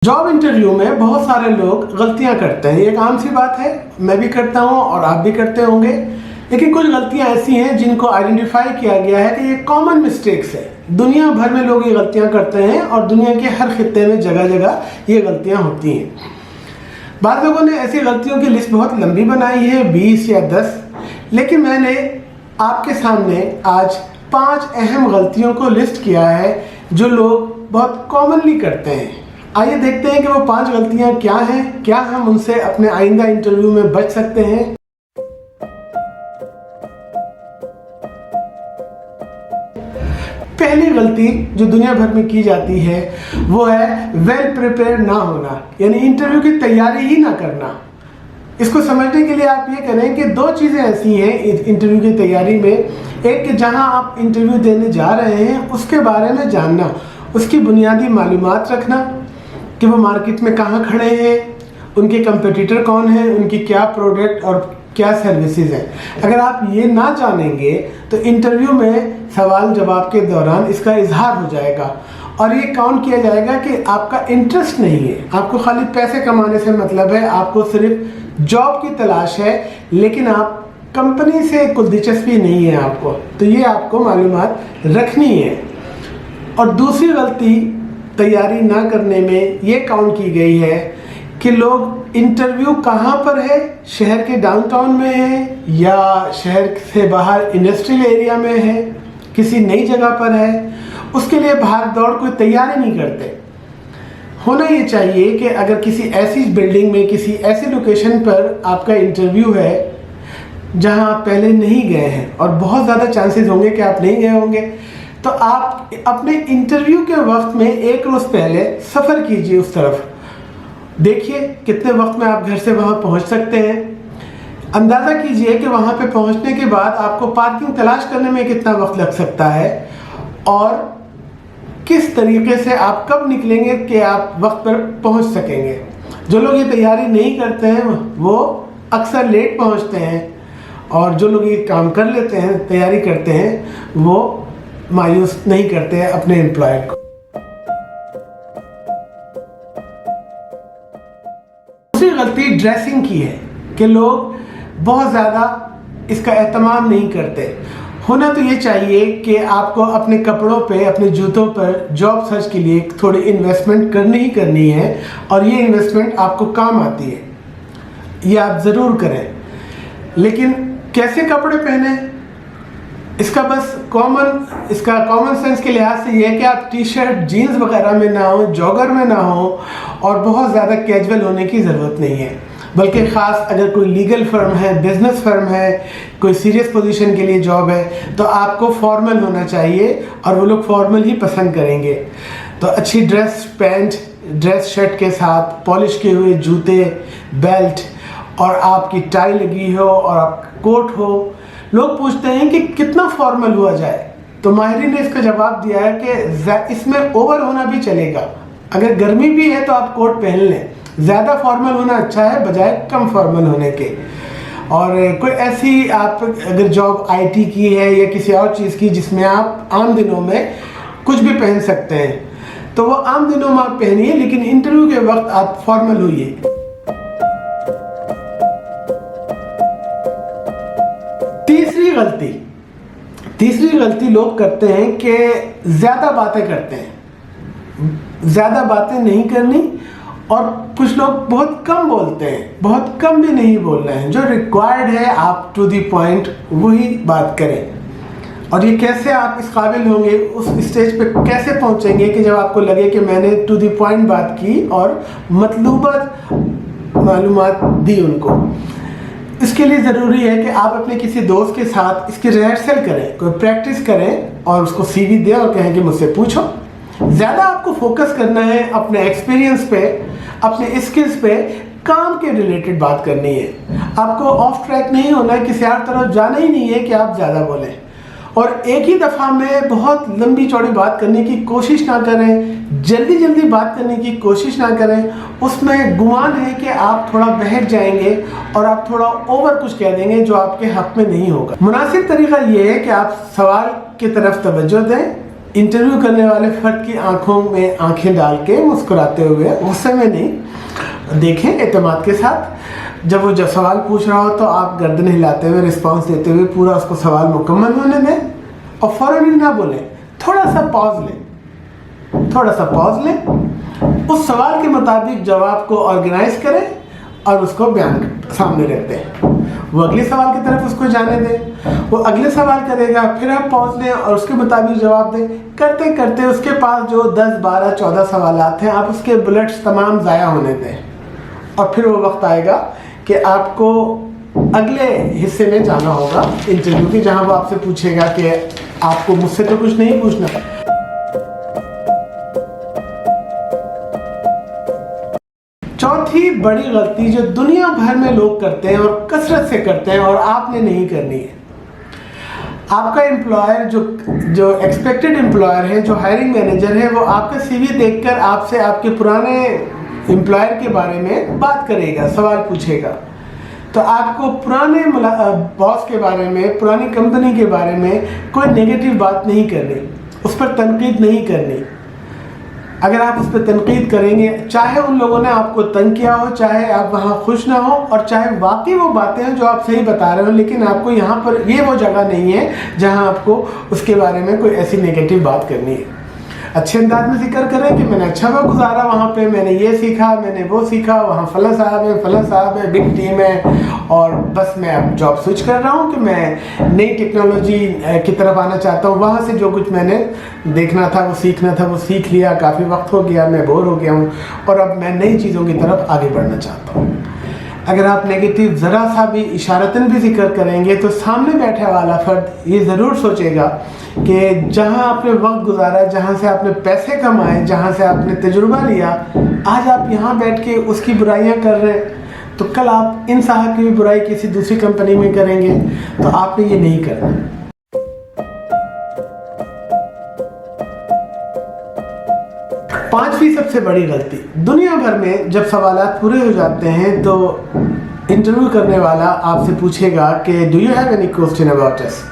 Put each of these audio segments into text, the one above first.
Job interview में बहुत सारे लोग गलतियां करते हैं। ये एक आम सी बात है, मैं भी करता हूं और आप भी करते होंगे। लेकिन कुछ गलतियां ऐसी हैं जिनको आइडेंटिफाई किया गया है कि ये कॉमन मिस्टेक्स है। दुनिया भर में लोग ये गलतियां करते हैं और दुनिया के हर खित्ते में जगह जगह ये गलतियां होती हैं। बाद लोगों ने ऐसी गलतियों की लिस्ट बहुत लंबी बनाई है, 20 या 10, लेकिन मैंने आपके सामने आज 5 अहम गलतियों को लिस्ट किया है जो लोग बहुत कॉमनली करते हैं। आइए देखते हैं कि वो 5 गलतियां क्या हैं, क्या हम उनसे अपने आइंदा इंटरव्यू में बच सकते हैं। पहली गलती जो दुनिया भर में की जाती है वो है वेल प्रिपेयर ना होना, यानी इंटरव्यू की तैयारी ही ना करना। इसको समझने के लिए आप ये करें कि 2 चीज़ें ऐसी हैं इंटरव्यू की तैयारी में। एक कि जहां आप इंटरव्यू देने जा रहे हैं उसके बारे में जानना, उसकी बुनियादी मालूमात रखना कि वो मार्केट में कहाँ खड़े हैं, उनके कंपटीटर कौन हैं, उनकी क्या प्रोडक्ट और क्या सर्विसेज हैं। अगर आप ये ना जानेंगे तो इंटरव्यू में सवाल जवाब के दौरान इसका इजहार हो जाएगा और ये काउंट किया जाएगा कि आपका इंटरेस्ट नहीं है, आपको खाली पैसे कमाने से मतलब है, आपको सिर्फ जॉब की तलाश है, लेकिन आप कंपनी से कोई दिलचस्पी नहीं है आपको। तो ये आपको मालूमात रखनी है। और दूसरी गलती तैयारी ना करने में ये काउंट की गई है कि लोग इंटरव्यू कहाँ पर है, शहर के डाउनटाउन में है या शहर से बाहर इंडस्ट्रियल एरिया में है, किसी नई जगह पर है, उसके लिए भाग दौड़ कोई तैयारी नहीं करते। होना ये चाहिए कि अगर किसी ऐसी बिल्डिंग में, किसी ऐसी लोकेशन पर आपका इंटरव्यू है जहाँ आप पहले नहीं गए हैं और बहुत ज़्यादा चांसेस होंगे कि आप नहीं गए होंगे, तो आप अपने इंटरव्यू के वक्त में 1 रोज़ पहले सफ़र कीजिए उस तरफ। देखिए कितने वक्त में आप घर से वहाँ पहुँच सकते हैं। अंदाज़ा कीजिए कि वहाँ पे पहुँचने के बाद आपको पार्किंग तलाश करने में कितना वक्त लग सकता है और किस तरीके से आप कब निकलेंगे कि आप वक्त पर पहुँच सकेंगे। जो लोग ये तैयारी नहीं करते हैं वो अक्सर लेट पहुँचते हैं और जो लोग ये काम कर लेते हैं, तैयारी करते हैं, वो मायूस नहीं करते हैं अपने एम्प्लॉयर को। दूसरी गलती ड्रेसिंग की है कि लोग बहुत ज़्यादा इसका एहतमाम नहीं करते। होना तो ये चाहिए कि आपको अपने कपड़ों पे, अपने जूतों पर जॉब सर्च के लिए थोड़ी इन्वेस्टमेंट करनी ही करनी है और ये इन्वेस्टमेंट आपको काम आती है, ये आप ज़रूर करें। लेकिन कैसे कपड़े पहने, इसका कॉमन सेंस के लिहाज से ये है कि आप टी शर्ट, जीन्स वगैरह में ना हो, जॉगर में ना हो और बहुत ज़्यादा कैजुअल होने की ज़रूरत नहीं है। बल्कि ख़ास अगर कोई लीगल फर्म है, बिजनेस फर्म है, कोई सीरियस पोजीशन के लिए जॉब है, तो आपको फॉर्मल होना चाहिए और वो लोग फॉर्मल ही पसंद करेंगे। तो अच्छी ड्रेस पैंट, ड्रेस शर्ट के साथ पॉलिश किए हुए जूते, बेल्ट और आपकी टाई लगी हो और आप कोट हो। लोग पूछते हैं कि कितना फॉर्मल हुआ जाए, तो माहिरीन ने इसका जवाब दिया है कि इसमें ओवर होना भी चलेगा। अगर गर्मी भी है तो आप कोट पहन लें, ज़्यादा फॉर्मल होना अच्छा है बजाय कम फॉर्मल होने के। और कोई ऐसी आप अगर जॉब आईटी की है या किसी और चीज़ की जिसमें आप आम दिनों में कुछ भी पहन सकते हैं, तो वो आम दिनों में आप पहनिए, लेकिन इंटरव्यू के वक्त आप फॉर्मल होइए। तीसरी गलती लोग करते हैं कि ज़्यादा बातें करते हैं। ज़्यादा बातें नहीं करनी और कुछ लोग बहुत कम बोलते हैं, बहुत कम भी नहीं बोलना है। जो रिक्वायर्ड है आप टू द पॉइंट वही बात करें। और ये कैसे आप इस काबिल होंगे, उस स्टेज पे कैसे पहुंचेंगे कि जब आपको लगे कि मैंने टू द पॉइंट बात की और मतलूबा मालूमात दी उनको। इसके लिए ज़रूरी है कि आप अपने किसी दोस्त के साथ इसकी रिहर्सल करें, कोई प्रैक्टिस करें और उसको सीवी दें और कहें कि मुझसे पूछो। ज़्यादा आपको फोकस करना है अपने एक्सपीरियंस पे, अपने स्किल्स पे, काम के रिलेटेड बात करनी है। आपको ऑफ ट्रैक नहीं होना है, किसी और तरफ जाना ही नहीं है कि आप ज़्यादा बोलें। और एक ही दफ़ा में बहुत लंबी चौड़ी बात करने की कोशिश ना करें, जल्दी बात करने की कोशिश ना करें। उसमें गुमान है कि आप थोड़ा बहक जाएंगे और आप थोड़ा ओवर कुछ कह देंगे जो आपके हक में नहीं होगा। मुनासिब तरीका ये है कि आप सवाल की तरफ तवज्जो दें, इंटरव्यू करने वाले फर्द की आंखों में आंखें डाल के मुस्कुराते हुए, गुस्से में नहीं, देखें एतमाद के साथ। जब सवाल पूछ रहा हो तो आप गर्दन हिलाते हुए रिस्पांस देते हुए पूरा उसको सवाल मुकम्मल होने दें और फ़ौरन ही ना बोलें, थोड़ा सा पॉज लें, उस सवाल के मुताबिक जवाब को ऑर्गेनाइज करें और उसको बयान सामने रख दें। वो अगले सवाल की तरफ उसको जाने दें, वो अगले सवाल करेगा, फिर आप पॉज लें और उसके मुताबिक जवाब दें। करते करते उसके पास जो 10, 12, 14 सवालात हैं, आप उसके बुलेट्स तमाम ज़ाया होने दें और फिर वो वक्त आएगा कि आपको अगले हिस्से में जाना होगा इंटरव्यू के, जहां वो आपसे पूछेगा कि आपको मुझसे तो कुछ नहीं पूछना। चौथी बड़ी गलती जो दुनिया भर में लोग करते हैं और कसरत से करते हैं और आपने नहीं करनी है, आपका एम्प्लॉयर जो एक्सपेक्टेड एम्प्लॉयर है, जो हायरिंग मैनेजर है, वो आपका सीवी देखकर आपसे आपके पुराने एम्प्लॉयर के बारे में बात करेगा, सवाल पूछेगा। तो आपको पुराने बॉस के बारे में, पुरानी कंपनी के बारे में कोई नेगेटिव बात नहीं करनी, उस पर तनकीद नहीं करनी। अगर आप उस पर तनकीद करेंगे, चाहे उन लोगों ने आपको तंग किया हो, चाहे आप वहाँ खुश ना हो और चाहे वाकई वो बातें हैं जो आप सही बता रहे हो, लेकिन आपको यहाँ पर ये वो जगह नहीं है जहाँ आपको उसके बारे में कोई ऐसी नेगेटिव बात करनी है। अच्छे अंदाज में जिक्र करें कि मैंने अच्छा वक्त गुजारा वहाँ पे, मैंने ये सीखा, मैंने वो सीखा, वहाँ फलां साहब है, बिग टीम है और बस मैं अब जॉब स्विच कर रहा हूँ कि मैं नई टेक्नोलॉजी की तरफ आना चाहता हूँ। वहाँ से जो कुछ मैंने देखना था, वो सीखना था, वो सीख लिया, काफ़ी वक्त हो गया, मैं बोर हो गया हूँ और अब मैं नई चीज़ों की तरफ आगे बढ़ना चाहता हूँ। अगर आप नेगेटिव ज़रा सा भी इशारतन भी जिक्र करेंगे तो सामने बैठे वाला फ़र्द ये ज़रूर सोचेगा कि जहाँ आपने वक्त गुजारा, जहाँ से आपने पैसे कमाए, जहाँ से आपने तजुर्बा लिया, आज आप यहाँ बैठ के उसकी बुराइयाँ कर रहे हैं, तो कल आप इन साहब की भी बुराई किसी दूसरी कंपनी में करेंगे, तो आपने ये नहीं करना। पांचवी सबसे बड़ी गलती, दुनिया भर में जब सवालात पूरे हो जाते हैं तो इंटरव्यू करने वाला आपसे पूछेगा कि do you have any question about us,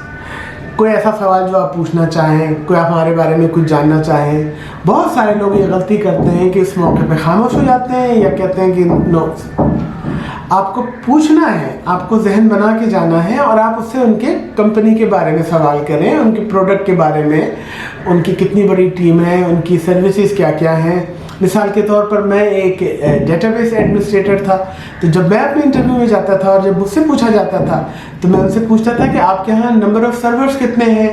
कोई ऐसा सवाल जो आप पूछना चाहें, कोई आप हमारे बारे में कुछ जानना चाहें। बहुत सारे लोग ये गलती करते हैं कि इस मौके पे खामोश हो जाते हैं या कहते हैं कि नो, आपको पूछना है, आपको जहन बना के जाना है और आप उससे उनके कंपनी के बारे में सवाल करें, उनके प्रोडक्ट के बारे में, उनकी कितनी बड़ी टीम है, उनकी सर्विसेज क्या क्या हैं। मिसाल के तौर पर मैं एक डेटाबेस एडमिनिस्ट्रेटर था, तो जब मैं अपने इंटरव्यू में जाता था और जब मुझसे पूछा जाता था तो मैं उनसे पूछता था कि आपके यहाँ नंबर ऑफ़ सर्वर्स कितने हैं,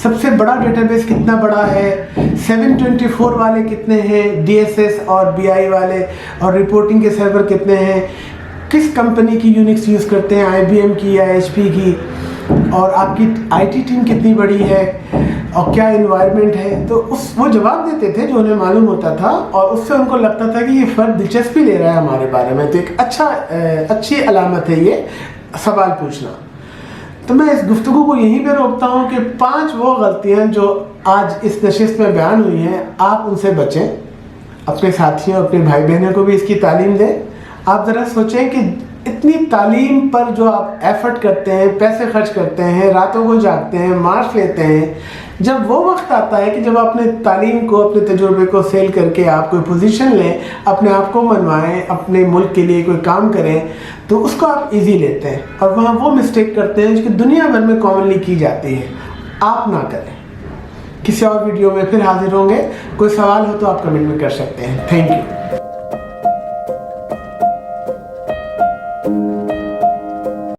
सबसे बड़ा डेटाबेस कितना बड़ा है, 724 वाले कितने हैं, DSS और BI वाले और रिपोर्टिंग के सर्वर कितने हैं, किस कंपनी की यूनिक्स यूज़ करते हैं, IBM की या HP की, और आपकी IT टीम कितनी बड़ी है और क्या इन्वायरमेंट है। तो वो जवाब देते थे जो उन्हें मालूम होता था और उससे उनको लगता था कि ये फ़र्द दिलचस्पी ले रहा है हमारे बारे में, तो एक अच्छी अलामत है ये सवाल पूछना। तो मैं इस गुफ्तगू को यहीं पे रोकता हूँ कि 5 वो गलतियाँ जो आज इस नशिस्त में बयान हुई हैं, आप उनसे बचें, अपने साथियों, अपने भाई बहनों को भी इसकी तालीम दें। आप ज़रा सोचें कि इतनी तालीम पर जो आप एफर्ट करते हैं, पैसे खर्च करते हैं, रातों को जागते हैं, मार्क्स लेते हैं, जब वो वक्त आता है कि जब अपने तालीम को, अपने तजुर्बे को सेल करके आप कोई पोजीशन लें, अपने आप को मनवाएं, अपने मुल्क के लिए कोई काम करें, तो उसको आप इजी लेते हैं और वहाँ वो मिस्टेक करते हैं जो दुनिया भर में कॉमनली की जाती है। आप ना करें। किसी और वीडियो में फिर हाजिर होंगे। कोई सवाल हो तो आप कमेंट में कर सकते हैं। Thank you.